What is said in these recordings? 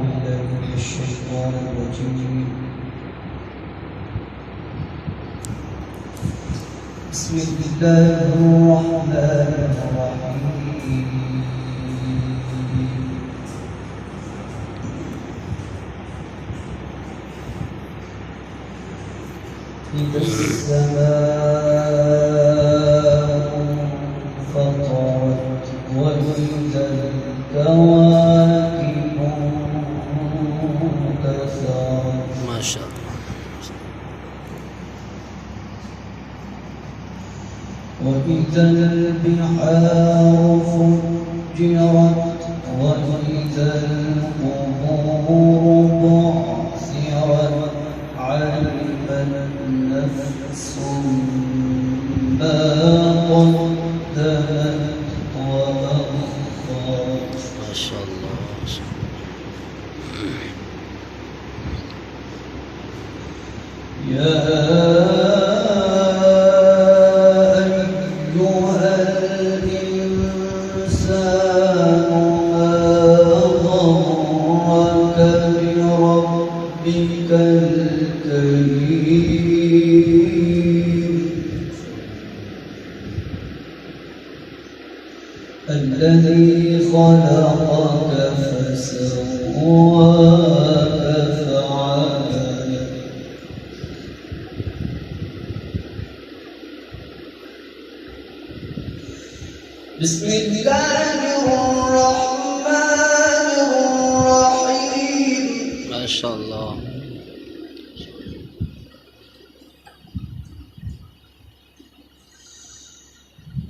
بالله من الشيطان الرجيم. بسم الله الرحمن الرحيم. إذا السماء انفطرت وإذا الكواكب انتثرت. ما شاء الله. وإذا البحار فجرت وإذا القبور بعثرت علمت نفس ما قدمت وأخرت. ما شاء الله. يا أيها الإنسان ما غرك بربك الكريم الذي خلقك فسواك فعدلك. بسم الله الرحمن الرحيم. ما شاء الله.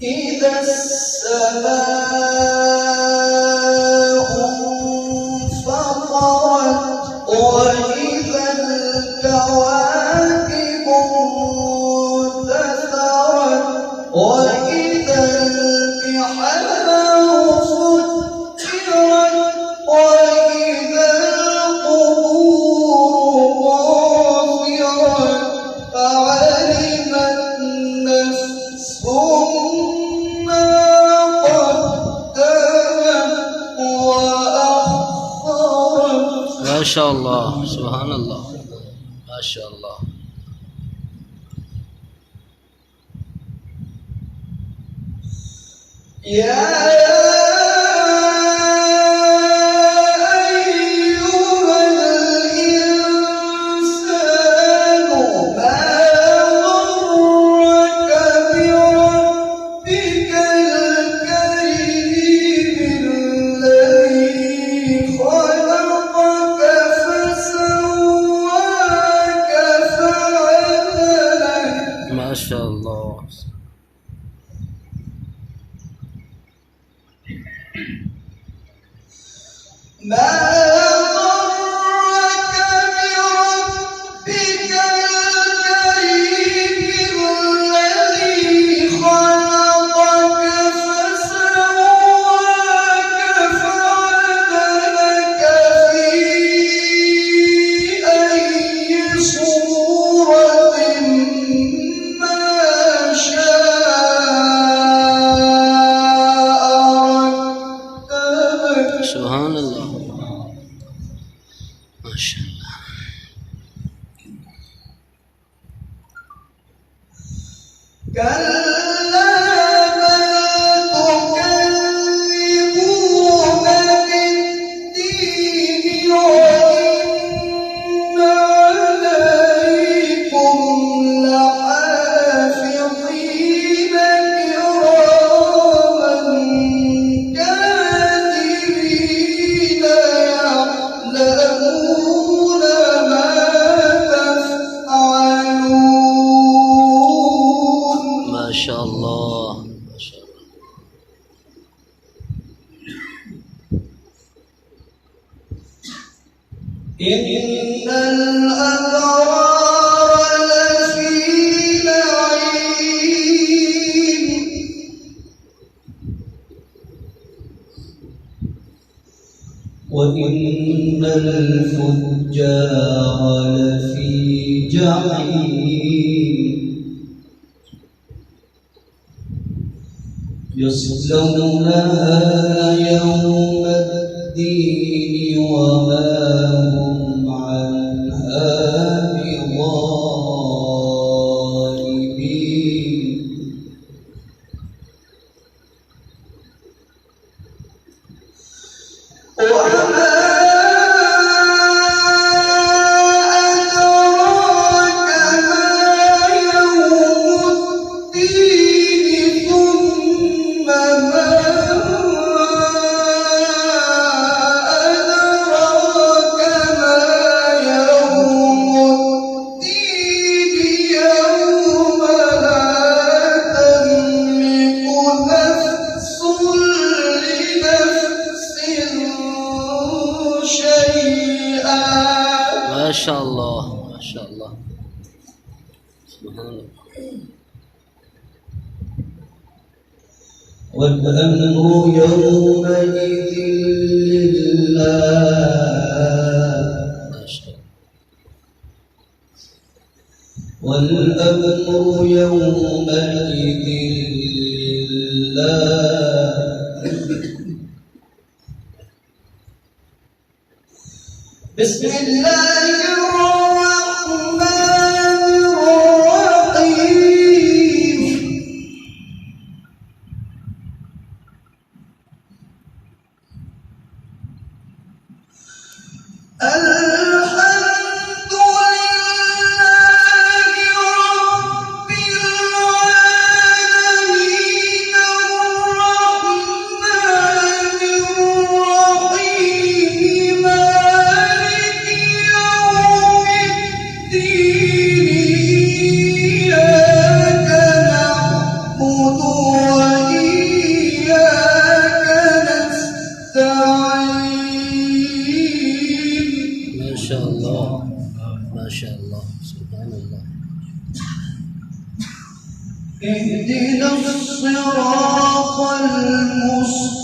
إذا السماء انفطرت وإذا الكواكب انتثرت وإذا البحار فجرت وإذا القبور بعثرت فعلمت نفس ما قدمت وأخرت. ما شاء الله. سبحان الله. ما شاء الله. يا أيها الإنسان ما غرك بربك الكريم الذي خلقك فسواك فعدلك. ما شاء الله. ما غرك بربك الكريم الذي خلقك فسواك فعدلك في أي صورة ما شاء ركبك. سبحان الله. ما شاء الله. كلا بل تكذبون بالدين وإن عليكم لحافظين كراما كاتبين يعلمون ما تفعلون. ما شاء الله. ما شاء الله. إن الأبرار لفي نعيم وإن الفجار لفي جحيم يصلونها يوم الدين وما شيئا ما شاء الله ما شاء الله سبحان الله والأمر يومئذ لله ما شاء الله والأمر يومئذ لله بسم الله الرحمن الرحيم الحمد لله رب العالمين الرحمن الرحيم مالك يوم الدين إياك نعبد وإياك نستعين ما شاء الله ما شاء الله سبحان الله اهدنا الصراط المستقيم